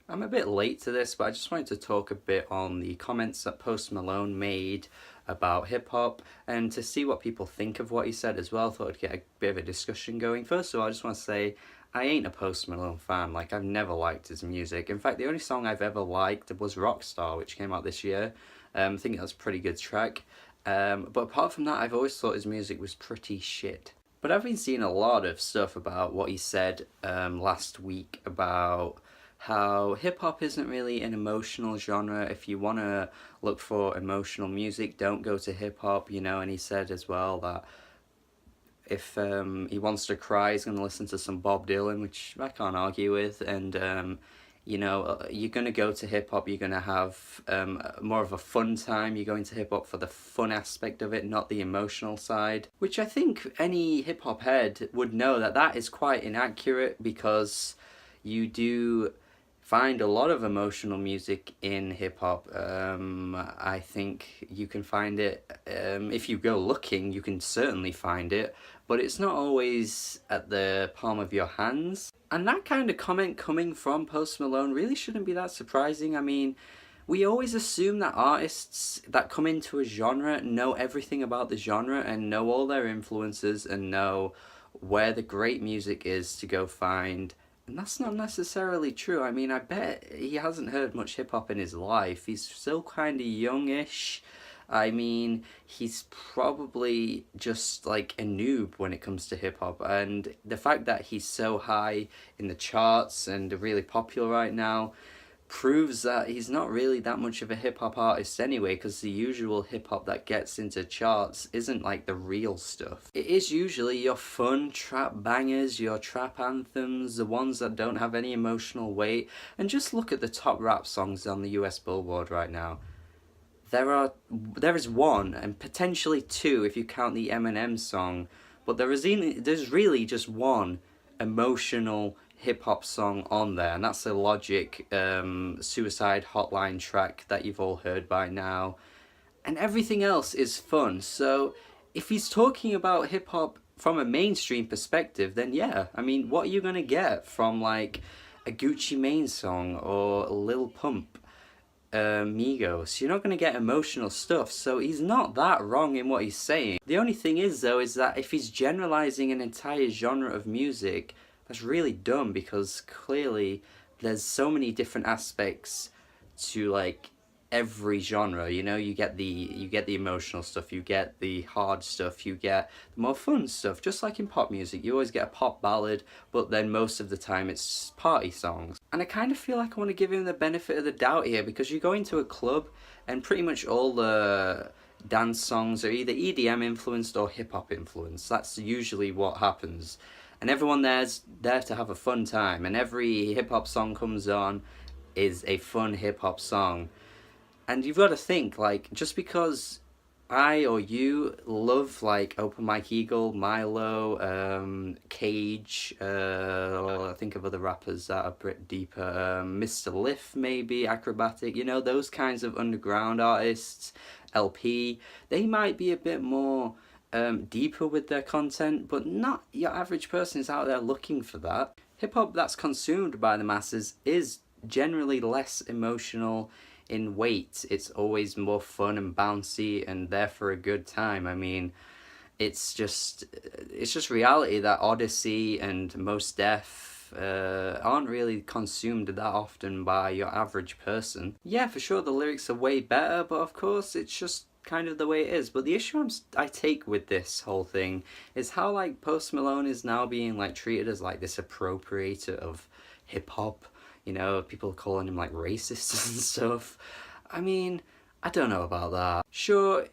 I'm a bit late to this, but I just wanted to talk a bit on the comments that Post Malone made about hip hop and to see what people think of what he said as well. Thought I'd get a bit of a discussion going. First of all, I just want to say I ain't a Post Malone fan. Like, I've never liked his music. In fact, the only song I've ever liked was Rockstar, which came out this year. I think that was a pretty good track. But apart from that, I've always thought his music was pretty shit. But I've been seeing a lot of stuff about what he said last week about how hip-hop isn't really an emotional genre. If you want to look for emotional music, don't go to hip-hop, you know. And he said as well that if he wants to cry, he's going to listen to some Bob Dylan, which I can't argue with. And you know, you're going to go to hip-hop, you're going to have more of a fun time. You're going to hip-hop for the fun aspect of it, not the emotional side. Which I think any hip-hop head would know that that is quite inaccurate, because you do find a lot of emotional music in hip-hop. I think you can find it, if you go looking, you can certainly find it, but it's not always at the palm of your hands. And that kind of comment coming from Post Malone really shouldn't be that surprising. I mean, we always assume that artists that come into a genre know everything about the genre and know all their influences and know where the great music is to go find. And that's not necessarily true. I mean, I bet he hasn't heard much hip-hop in his life. He's still kind of youngish. I mean, he's probably just like a noob when it comes to hip-hop. And the fact that he's so high in the charts and really popular right now proves that he's not really that much of a hip-hop artist anyway, because the usual hip-hop that gets into charts isn't like the real stuff. It is usually your fun trap bangers, your trap anthems, the ones that don't have any emotional weight. And just look at the top rap songs on the US Billboard right now. There is one, and potentially two if you count the Eminem song, but there's really just one emotional hip-hop song on there, and that's the Logic Suicide Hotline track that you've all heard by now. And everything else is fun. So if he's talking about hip-hop from a mainstream perspective, then yeah, I mean, what are you gonna get from like a Gucci Mane song or a Lil Pump, Migos? You're not going to get emotional stuff, so he's not that wrong in what he's saying. The only thing is, though, is that if he's generalizing an entire genre of music, that's really dumb, because clearly there's so many different aspects to like every genre. You know, you get the emotional stuff, you get the hard stuff, you get the more fun stuff. Just like in pop music, you always get a pop ballad, but then most of the time it's party songs. And I kind of feel like I want to give him the benefit of the doubt here, because you go into a club and pretty much all the dance songs are either EDM influenced or hip-hop influenced. That's usually what happens. And everyone there's there to have a fun time, and every hip-hop song comes on is a fun hip-hop song. And you've got to think, like, just because I or you love, like, Open Mike Eagle, Milo, Cage, I think of other rappers that are a bit deeper, Mr. Liff maybe, Acrobatic, you know, those kinds of underground artists, LP, they might be a bit more deeper with their content, but not your average person is out there looking for that. Hip-hop that's consumed by the masses is generally less emotional in weight. It's always more fun and bouncy and there for a good time. I mean, it's just reality that Odyssey and Mos Def aren't really consumed that often by your average person. Yeah, for sure the lyrics are way better, but of course it's just kind of the way it is. But the issue I take with this whole thing is how like Post Malone is now being like treated as like this appropriator of hip-hop. You know, people calling him like racist and stuff. I mean, I don't know about that. Sure,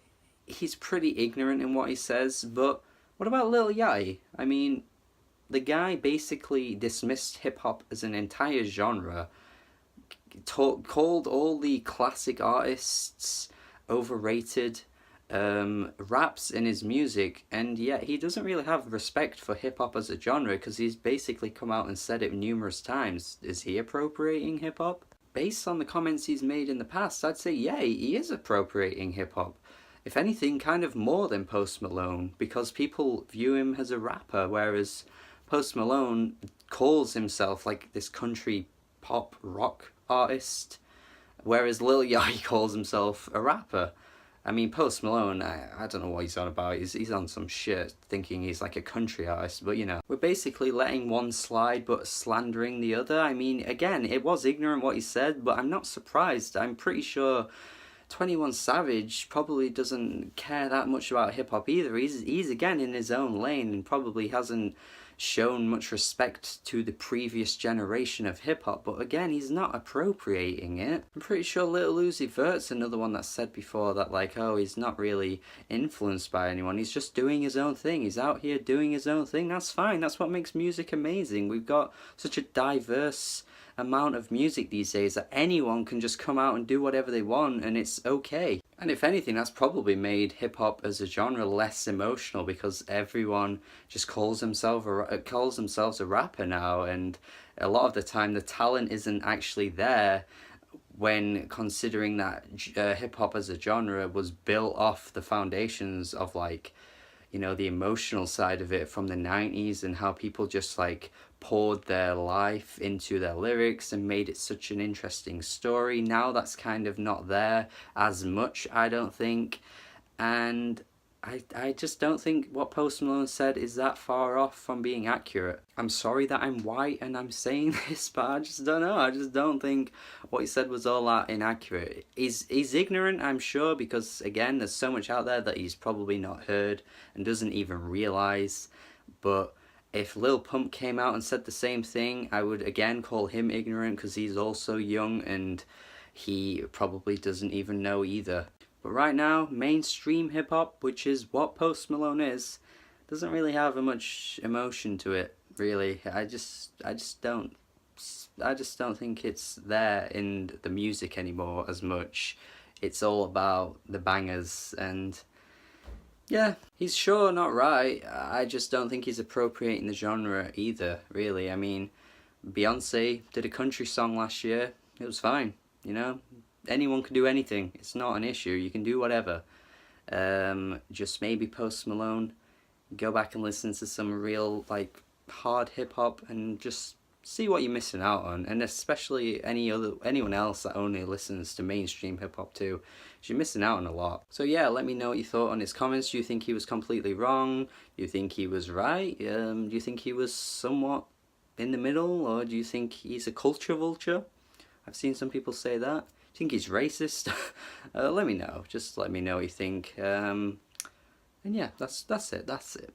he's pretty ignorant in what he says, but what about Lil Yachty? I mean, the guy basically dismissed hip-hop as an entire genre, called all the classic artists overrated, raps in his music, and yet he doesn't really have respect for hip-hop as a genre, because he's basically come out and said it numerous times. Is he appropriating hip-hop? Based on the comments he's made in the past, I'd say yeah, he is appropriating hip-hop. If anything, kind of more than Post Malone, because people view him as a rapper, whereas Post Malone calls himself like this country pop rock artist, whereas Lil Yachty calls himself a rapper. I mean, Post Malone, I don't know what he's on about. He's on some shit thinking he's like a country artist, but you know. We're basically letting one slide but slandering the other. I mean, again, it was ignorant what he said, but I'm not surprised. I'm pretty sure 21 Savage probably doesn't care that much about hip-hop either. He's again in his own lane and probably hasn't shown much respect to the previous generation of hip-hop, but again, he's not appropriating it. I'm pretty sure Lil Uzi Vert's another one that said before that, like, oh, he's not really influenced by anyone, he's just doing his own thing, he's out here doing his own thing. That's fine, that's what makes music amazing. We've got such a diverse amount of music these days that anyone can just come out and do whatever they want and it's okay. And if anything, that's probably made hip-hop as a genre less emotional because everyone just calls themselves a rapper now, and a lot of the time the talent isn't actually there when considering that hip-hop as a genre was built off the foundations of, like, you know, the emotional side of it from the 90s and how people just like poured their life into their lyrics and made it such an interesting story. Now that's kind of not there as much, I don't think, and I just don't think what Post Malone said is that far off from being accurate. I'm sorry that I'm white and I'm saying this, but I just don't know. I just don't think what he said was all that inaccurate. He's ignorant, I'm sure, because again, there's so much out there that he's probably not heard and doesn't even realise. But if Lil Pump came out and said the same thing, I would again call him ignorant because he's also young and he probably doesn't even know either. But right now, mainstream hip-hop, which is what Post Malone is, doesn't really have much emotion to it, really. I just don't think it's there in the music anymore as much. It's all about the bangers, and yeah, he's sure not right. I just don't think he's appropriating the genre either, really. I mean, Beyonce did a country song last year. It was fine, you know? Anyone can do anything. It's not an issue. You can do whatever. Just maybe Post Malone, go back and listen to some real, like, hard hip-hop and just see what you're missing out on. And especially anyone else that only listens to mainstream hip-hop too. You're missing out on a lot. So yeah, let me know what you thought on his comments. Do you think he was completely wrong? Do you think he was right? Do you think he was somewhat in the middle? Or do you think he's a culture vulture? I've seen some people say that. Do you think he's racist? Let me know. Just let me know what you think. And yeah, that's it.